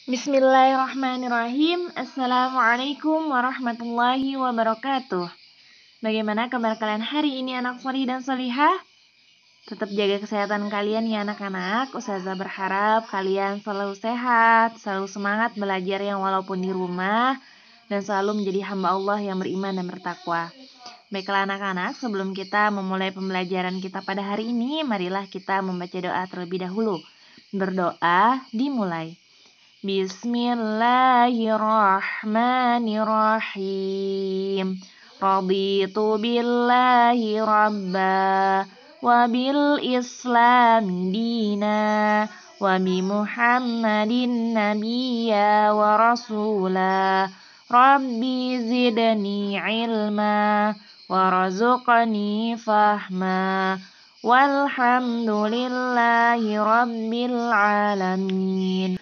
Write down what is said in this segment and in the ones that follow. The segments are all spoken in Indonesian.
Bismillahirrahmanirrahim. Assalamualaikum warahmatullahi wabarakatuh. Bagaimana kabar kalian hari ini anak solih dan solihah? Tetap jaga kesehatan kalian ya anak-anak. Ustazah berharap kalian selalu sehat, selalu semangat belajar yang walaupun di rumah, dan selalu menjadi hamba Allah yang beriman dan bertakwa. Baiklah anak-anak, sebelum kita memulai pembelajaran kita pada hari ini, marilah kita membaca doa terlebih dahulu. Berdoa dimulai. Bismillahirrahmanirrahim. Raditu billahi rabba wa bil islami dina wa bi muhammadin nabiyya wa rasula. Rabbi zidni ilma warzuqni fahma. Walhamdulillahi rabbil alamin.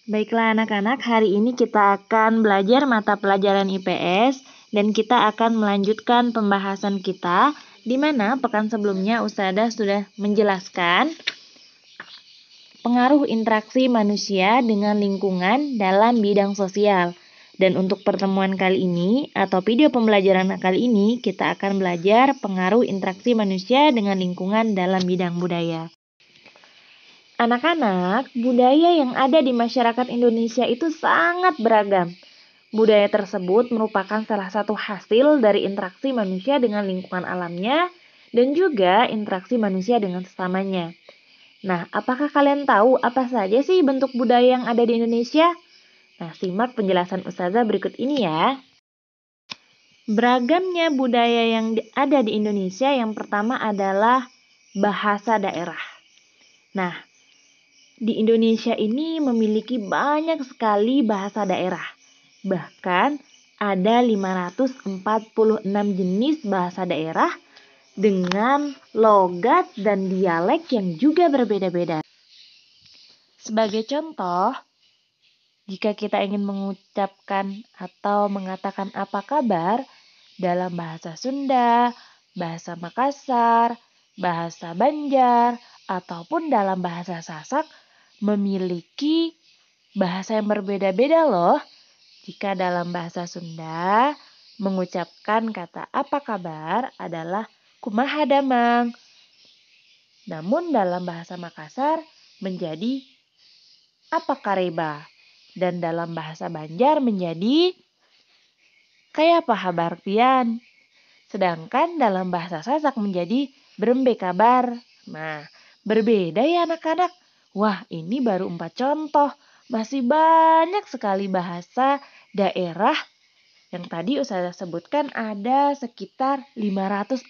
Baiklah anak-anak, hari ini kita akan belajar mata pelajaran IPS dan kita akan melanjutkan pembahasan kita di mana pekan sebelumnya Ustazah sudah menjelaskan pengaruh interaksi manusia dengan lingkungan dalam bidang sosial. Dan untuk pertemuan kali ini atau video pembelajaran kali ini kita akan belajar pengaruh interaksi manusia dengan lingkungan dalam bidang budaya. Anak-anak, budaya yang ada di masyarakat Indonesia itu sangat beragam. Budaya tersebut merupakan salah satu hasil dari interaksi manusia dengan lingkungan alamnya dan juga interaksi manusia dengan sesamanya. Nah, apakah kalian tahu apa saja sih bentuk budaya yang ada di Indonesia? Nah, simak penjelasan Ustazah berikut ini ya. Beragamnya budaya yang ada di Indonesia yang pertama adalah bahasa daerah. Nah, di Indonesia ini memiliki banyak sekali bahasa daerah. Bahkan ada 546 jenis bahasa daerah dengan logat dan dialek yang juga berbeda-beda. Sebagai contoh, jika kita ingin mengucapkan atau mengatakan apa kabar dalam bahasa Sunda, bahasa Makassar, bahasa Banjar, ataupun dalam bahasa Sasak, memiliki bahasa yang berbeda-beda loh. Jika dalam bahasa Sunda, mengucapkan kata apa kabar adalah kumaha damang. Namun dalam bahasa Makassar menjadi apa kareba. Dan dalam bahasa Banjar menjadi kayak apa kabar pian. Sedangkan dalam bahasa Sasak menjadi berembe kabar. Nah, berbeda ya anak-anak. Wah, ini baru 4 contoh. Masih banyak sekali bahasa daerah yang tadi Ustazah sebutkan ada sekitar 546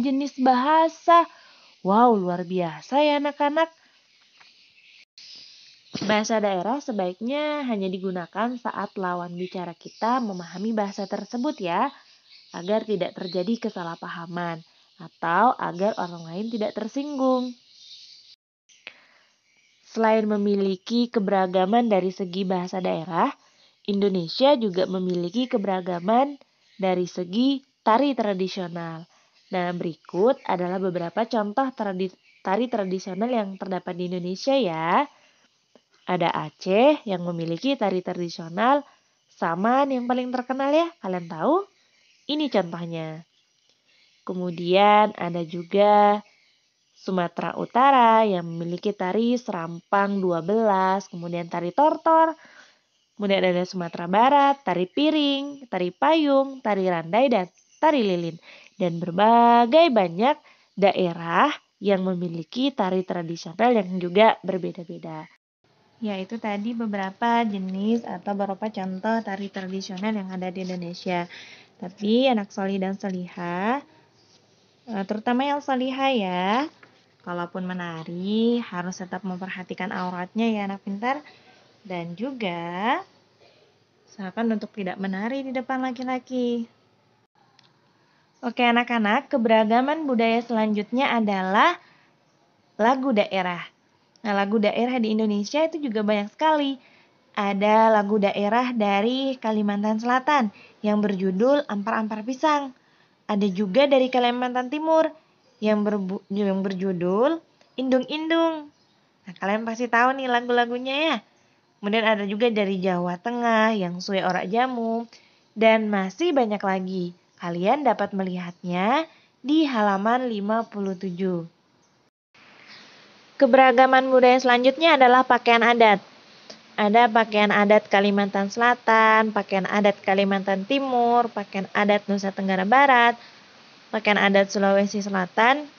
jenis bahasa. Wow, luar biasa ya anak-anak. Bahasa daerah sebaiknya hanya digunakan saat lawan bicara kita memahami bahasa tersebut ya, agar tidak terjadi kesalahpahaman atau agar orang lain tidak tersinggung. Selain memiliki keberagaman dari segi bahasa daerah, Indonesia juga memiliki keberagaman dari segi tari tradisional. Nah, berikut adalah beberapa contoh tari tradisional yang terdapat di Indonesia ya. Ada Aceh yang memiliki tari tradisional Saman yang paling terkenal ya, kalian tahu? Ini contohnya. Kemudian ada juga Sumatera Utara yang memiliki tari Serampang 12, kemudian tari Tortor. Kemudian ada Sumatera Barat, tari Piring, tari Payung, tari Randai, dan tari Lilin. Dan berbagai banyak daerah yang memiliki tari tradisional yang juga berbeda-beda. Yaitu tadi beberapa jenis atau beberapa contoh tari tradisional yang ada di Indonesia. Tapi anak solih dan solihah, terutama yang solihah ya, kalaupun menari harus tetap memperhatikan auratnya ya anak pintar. Dan juga usahakan untuk tidak menari di depan laki-laki. Oke anak-anak, keberagaman budaya selanjutnya adalah lagu daerah. Nah, lagu daerah di Indonesia itu juga banyak sekali. Ada lagu daerah dari Kalimantan Selatan yang berjudul Ampar-Ampar Pisang. Ada juga dari Kalimantan Timur yang berjudul Indung-Indung. Nah, kalian pasti tahu nih lagu-lagunya ya. Kemudian ada juga dari Jawa Tengah yang Sue Orak Jamu, dan masih banyak lagi. Kalian dapat melihatnya di halaman 57. Keberagaman budaya selanjutnya adalah pakaian adat. Ada pakaian adat Kalimantan Selatan, pakaian adat Kalimantan Timur, pakaian adat Nusa Tenggara Barat, pakaian adat Sulawesi Selatan,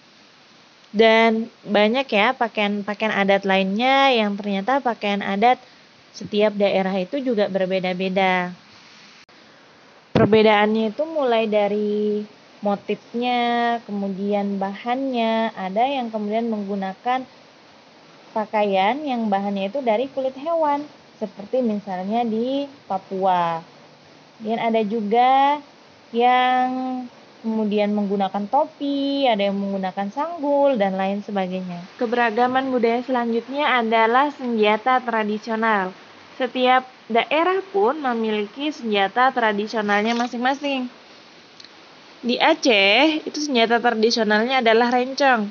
dan banyak ya pakaian adat lainnya yang ternyata pakaian adat setiap daerah itu juga berbeda-beda. Perbedaannya itu mulai dari motifnya, kemudian bahannya, ada yang kemudian menggunakan pakaian yang bahannya itu dari kulit hewan, seperti misalnya di Papua. Dan ada juga yang kemudian menggunakan topi, ada yang menggunakan sanggul, dan lain sebagainya. Keberagaman budaya selanjutnya adalah senjata tradisional. Setiap daerah pun memiliki senjata tradisionalnya masing-masing. Di Aceh, itu senjata tradisionalnya adalah rencong.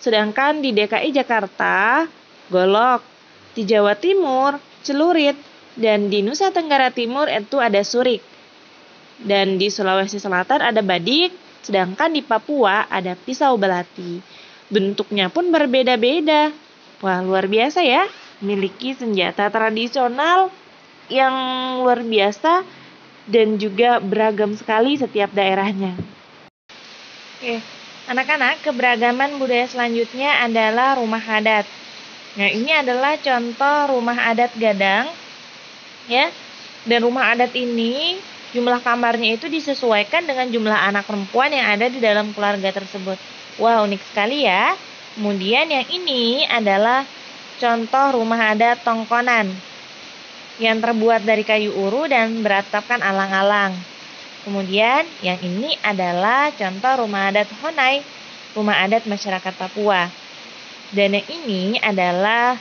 Sedangkan di DKI Jakarta, golok. Di Jawa Timur, celurit. Dan di Nusa Tenggara Timur itu ada surik. Dan di Sulawesi Selatan ada badik, sedangkan di Papua ada pisau belati. Bentuknya pun berbeda-beda. Wah, luar biasa ya, memiliki senjata tradisional yang luar biasa dan juga beragam sekali setiap daerahnya. Oke, anak-anak, keberagaman budaya selanjutnya adalah rumah adat. Nah, ini adalah contoh rumah adat Gadang, ya. Dan rumah adat ini jumlah kamarnya itu disesuaikan dengan jumlah anak perempuan yang ada di dalam keluarga tersebut. Wah, unik sekali ya. Kemudian yang ini adalah contoh rumah adat Tongkonan yang terbuat dari kayu uru dan beratapkan alang-alang. Kemudian yang ini adalah contoh rumah adat Honai, rumah adat masyarakat Papua. Dan yang ini adalah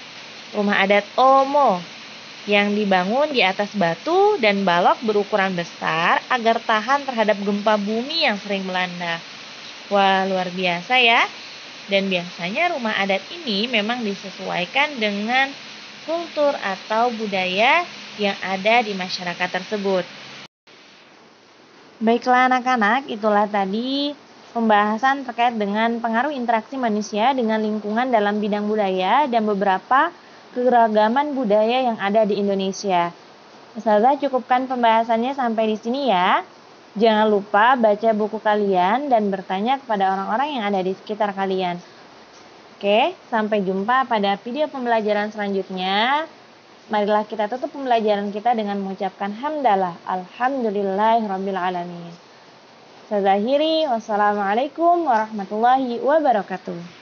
rumah adat Omo yang dibangun di atas batu dan balok berukuran besar agar tahan terhadap gempa bumi yang sering melanda. Wah, luar biasa ya. Dan biasanya rumah adat ini memang disesuaikan dengan kultur atau budaya yang ada di masyarakat tersebut. Baiklah anak-anak, itulah tadi pembahasan terkait dengan pengaruh interaksi manusia dengan lingkungan dalam bidang budaya dan beberapa keragaman budaya yang ada di Indonesia. Ustazah cukupkan pembahasannya sampai di sini ya. Jangan lupa baca buku kalian dan bertanya kepada orang-orang yang ada di sekitar kalian. Oke, sampai jumpa pada video pembelajaran selanjutnya. Marilah kita tutup pembelajaran kita dengan mengucapkan hamdalah. Alhamdulillahirrabbilalamin. Saya akhiri. Wassalamualaikum warahmatullahi wabarakatuh.